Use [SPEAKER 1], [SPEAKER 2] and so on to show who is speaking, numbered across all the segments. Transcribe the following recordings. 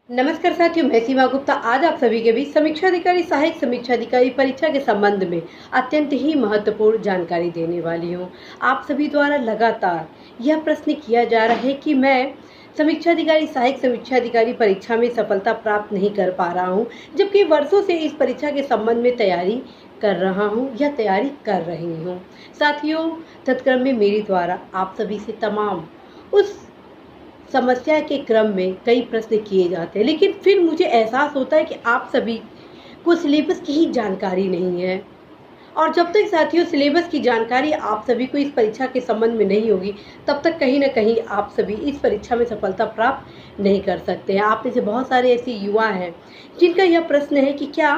[SPEAKER 1] नमस्कार साथियों, मैं सीमा गुप्ता आज आप सभी के बीच समीक्षा अधिकारी सहायक समीक्षा अधिकारी परीक्षा के संबंध में अत्यंत ही महत्वपूर्ण जानकारी देने वाली हूं। आप सभी द्वारा लगातार यह प्रश्न किया जा रहा है कि मैं समीक्षा अधिकारी सहायक समीक्षा अधिकारी परीक्षा में सफलता प्राप्त नहीं कर पा रहा हूं, जबकि वर्षों से इस परीक्षा के संबंध में तैयारी कर रहा हूं या तैयारी कर रही हूं। साथियों, तत्क्रम में मेरे द्वारा आप सभी से तमाम उस समस्या के क्रम में कई प्रश्न किए जाते हैं, लेकिन फिर मुझे एहसास होता है कि आप सभी को सिलेबस की ही जानकारी नहीं है। और जब तक साथियों सिलेबस की जानकारी आप सभी को इस परीक्षा के संबंध में नहीं होगी, तब तक कहीं ना कहीं आप सभी इस परीक्षा में सफलता प्राप्त नहीं कर सकते हैं। आप में से बहुत सारे ऐसे युवा हैं जिनका यह प्रश्न है कि क्या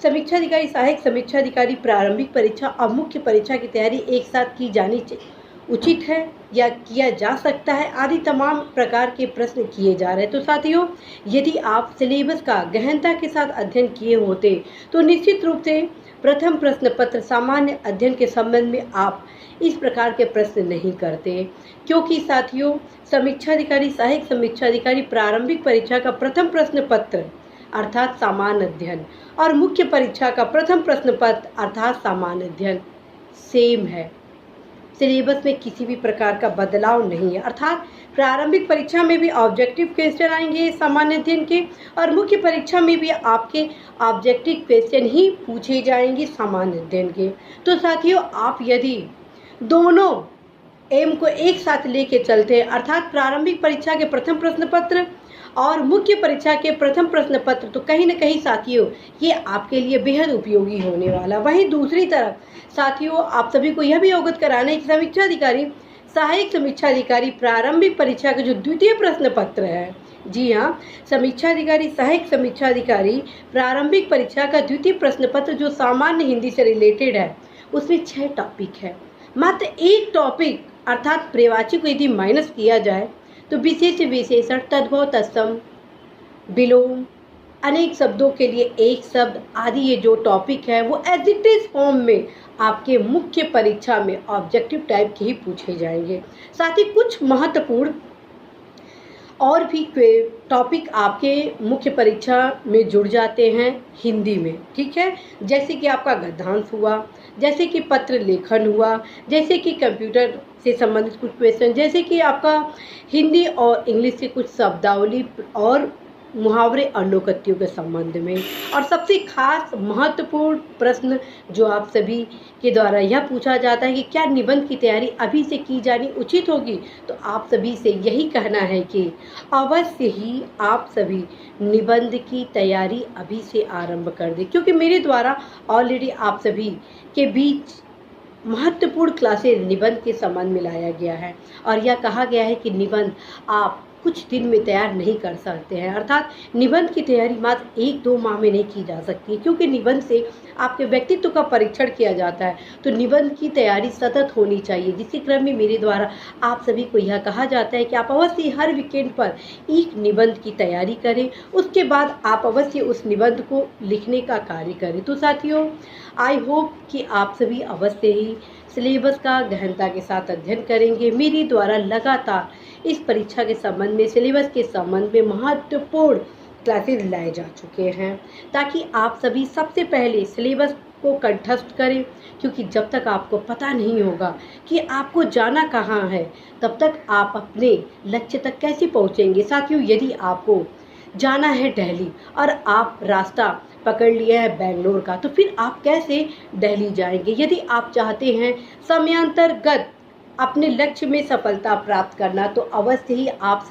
[SPEAKER 1] समीक्षा अधिकारी सहायक समीक्षा अधिकारी प्रारंभिक परीक्षा और मुख्य परीक्षा की तैयारी एक साथ की जानी उचित है या किया जा सकता है, आदि तमाम प्रकार के प्रश्न किए जा रहे हैं। तो साथियों, यदि आप सिलेबस का गहनता के साथ अध्ययन किए होते तो निश्चित रूप से प्रथम प्रश्न पत्र सामान्य अध्ययन के संबंध में आप इस प्रकार के प्रश्न नहीं करते, क्योंकि साथियों समीक्षा अधिकारी सहायक समीक्षा अधिकारी प्रारंभिक परीक्षा का प्रथम प्रश्न पत्र अर्थात सामान्य अध्ययन और मुख्य परीक्षा का प्रथम प्रश्न पत्र अर्थात सामान्य अध्ययन सेम है। सिलेबस में किसी भी प्रकार का बदलाव नहीं है, अर्थात प्रारंभिक परीक्षा में भी ऑब्जेक्टिव क्वेश्चन आएंगे सामान्य अध्ययन के और मुख्य परीक्षा में भी आपके ऑब्जेक्टिव क्वेश्चन ही पूछे जाएंगे सामान्य अध्ययन के। तो साथियों, आप यदि दोनों एम को एक साथ लेके चलते हैं, अर्थात प्रारंभिक परीक्षा के प्रथम प्रश्न पत्र और मुख्य परीक्षा के प्रथम प्रश्न पत्र, तो कहीं ना कहीं साथियों ये आपके लिए बेहद उपयोगी होने वाला। वहीं दूसरी तरफ साथियों आप सभी को यह भी अवगत कराना है कि समीक्षा अधिकारी सहायक समीक्षा अधिकारी प्रारंभिक परीक्षा का जो द्वितीय प्रश्न पत्र है, जी हाँ, समीक्षा अधिकारी सहायक समीक्षा अधिकारी प्रारंभिक परीक्षा का द्वितीय प्रश्न पत्र जो सामान्य हिंदी से रिलेटेड है, उसमें 6 टॉपिक है। मात्र एक टॉपिक अर्थात प्रवाची को यदि माइनस किया जाए तो विशेष विशेषण तद्भव तत्सम विलोम अनेक शब्दों के लिए एक शब्द आदि ये जो टॉपिक है वो एज इट इज फॉर्म में आपके मुख्य परीक्षा में ऑब्जेक्टिव टाइप के ही पूछे जाएंगे। साथ ही कुछ महत्वपूर्ण और भी टॉपिक आपके मुख्य परीक्षा में जुड़ जाते हैं हिंदी में, ठीक है, जैसे कि आपका गद्यांश हुआ, जैसे कि पत्र लेखन हुआ, जैसे कि कंप्यूटर से संबंधित कुछ क्वेश्चन, जैसे कि आपका हिंदी और इंग्लिश के कुछ शब्दावली और मुहावरे और लोकोक्तियों के संबंध में। और सबसे खास महत्वपूर्ण प्रश्न जो आप सभी के द्वारा यह पूछा जाता है कि क्या निबंध की तैयारी अभी से की जानी उचित होगी, तो आप सभी से यही कहना है कि अवश्य ही आप सभी निबंध की तैयारी अभी से आरंभ कर दें, क्योंकि मेरे द्वारा ऑलरेडी आप सभी के बीच महत्वपूर्ण क्लासेस निबंध के संबंध में लाया गया है और यह कहा गया है कि निबंध आप कुछ दिन में तैयार नहीं कर सकते हैं, अर्थात निबंध की तैयारी मात्र 1-2 माह में नहीं की जा सकती है, क्योंकि निबंध से आपके व्यक्तित्व का परीक्षण किया जाता है। तो निबंध की तैयारी सतत होनी चाहिए, जिसके क्रम में मेरे द्वारा आप सभी को यह कहा जाता है कि आप अवश्य हर वीकेंड पर एक निबंध की तैयारी करें, उसके बाद आप अवश्य उस निबंध को लिखने का कार्य करें। तो साथियों, आई होप कि आप सभी अवश्य ही सिलेबस का गहनता के साथ अध्ययन करेंगे। मेरे द्वारा लगातार इस परीक्षा के संबंध में सिलेबस के संबंध में महत्वपूर्ण क्लासेस लाए जा चुके हैं, ताकि आप सभी सबसे पहले सिलेबस को कंठस्थ करें, क्योंकि जब तक आपको पता नहीं होगा कि आपको जाना कहाँ है, तब तक आप अपने लक्ष्य तक कैसे पहुँचेंगे। साथियों, यदि आपको जाना है दिल्ली और आप रास्ता पकड़ लिया है बेंगलोर का, तो फिर आप कैसे दिल्ली जाएंगे। यदि आप चाहते हैं समयांतर्गत अपने लक्ष्य में सफलता प्राप्त करना, तो अवश्य ही आप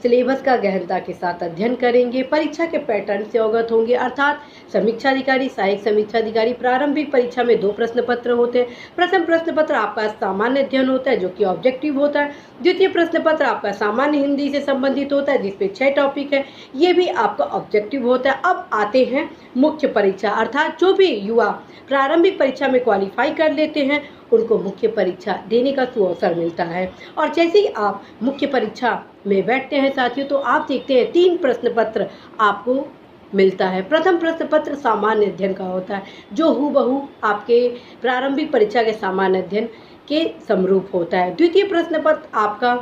[SPEAKER 1] सिलेबस का गहनता के साथ अध्ययन करेंगे, परीक्षा के पैटर्न से अवगत होंगे। अर्थात समीक्षा अधिकारी सहायक समीक्षा अधिकारी प्रारंभिक परीक्षा में 2 प्रश्न पत्र होते हैं। प्रथम प्रश्न पत्र आपका सामान्य अध्ययन होता है जो कि ऑब्जेक्टिव होता है। द्वितीय प्रश्न पत्र आपका सामान्य हिंदी से संबंधित होता है जिसमें 6 टॉपिक है, ये भी आपका ऑब्जेक्टिव होता है। अब आते हैं मुख्य परीक्षा, अर्थात जो भी युवा प्रारंभिक परीक्षा में क्वालिफाई कर लेते हैं उनको मुख्य परीक्षा देने का सुअवसर मिलता है। और जैसे ही आप मुख्य परीक्षा में बैठते हैं साथियों, तो आप देखते हैं 3 प्रश्न पत्र आपको मिलता है। प्रथम प्रश्न पत्र सामान्य अध्ययन का होता है जो हूबहू आपके प्रारंभिक परीक्षा के सामान्य अध्ययन के समरूप होता है। द्वितीय प्रश्न पत्र आपका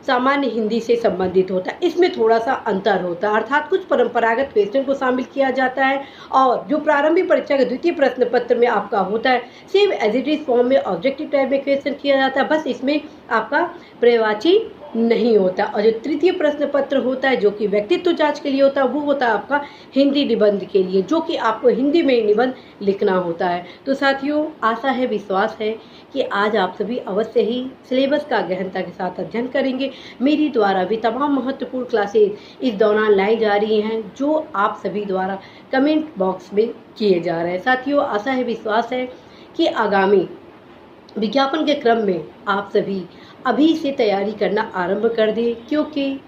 [SPEAKER 1] सामान्य हिंदी से संबंधित होता है। इसमें थोड़ा सा अंतर होता है, अर्थात कुछ परंपरागत क्वेश्चन को शामिल किया जाता है और जो प्रारंभिक परीक्षा के द्वितीय प्रश्न पत्र में आपका होता है same as it is form में ऑब्जेक्टिव टाइप में क्वेश्चन किया जाता है, बस इसमें आपका पर्यायवाची नहीं होता। और जो तृतीय प्रश्न पत्र होता है जो कि व्यक्तित्व जांच के लिए होता है वो होता है आपका हिंदी निबंध के लिए, जो कि आपको हिंदी में निबंध लिखना होता है। तो साथियों, आशा है, विश्वास है कि आज आप सभी अवश्य ही सिलेबस का गहनता के साथ अध्ययन करेंगे। मेरी द्वारा भी तमाम महत्वपूर्ण क्लासेज इस दौरान लाई जा रही हैं जो आप सभी द्वारा कमेंट बॉक्स में किए जा रहे हैं। साथियों, आशा है, विश्वास है कि आगामी विज्ञापन के क्रम में आप सभी अभी से तैयारी करना आरंभ कर दें, क्योंकि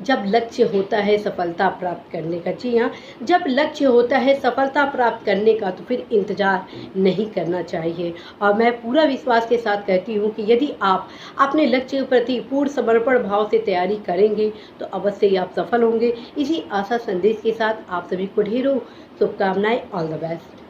[SPEAKER 1] जब लक्ष्य होता है सफलता प्राप्त करने का, जी हाँ, जब लक्ष्य होता है सफलता प्राप्त करने का तो फिर इंतज़ार नहीं करना चाहिए। और मैं पूरा विश्वास के साथ कहती हूँ कि यदि आप अपने लक्ष्य के प्रति पूर्ण समर्पण भाव से तैयारी करेंगे तो अवश्य ही आप सफल होंगे। इसी आशा संदेश के साथ आप सभी को ढेरों शुभकामनाएं। All the best.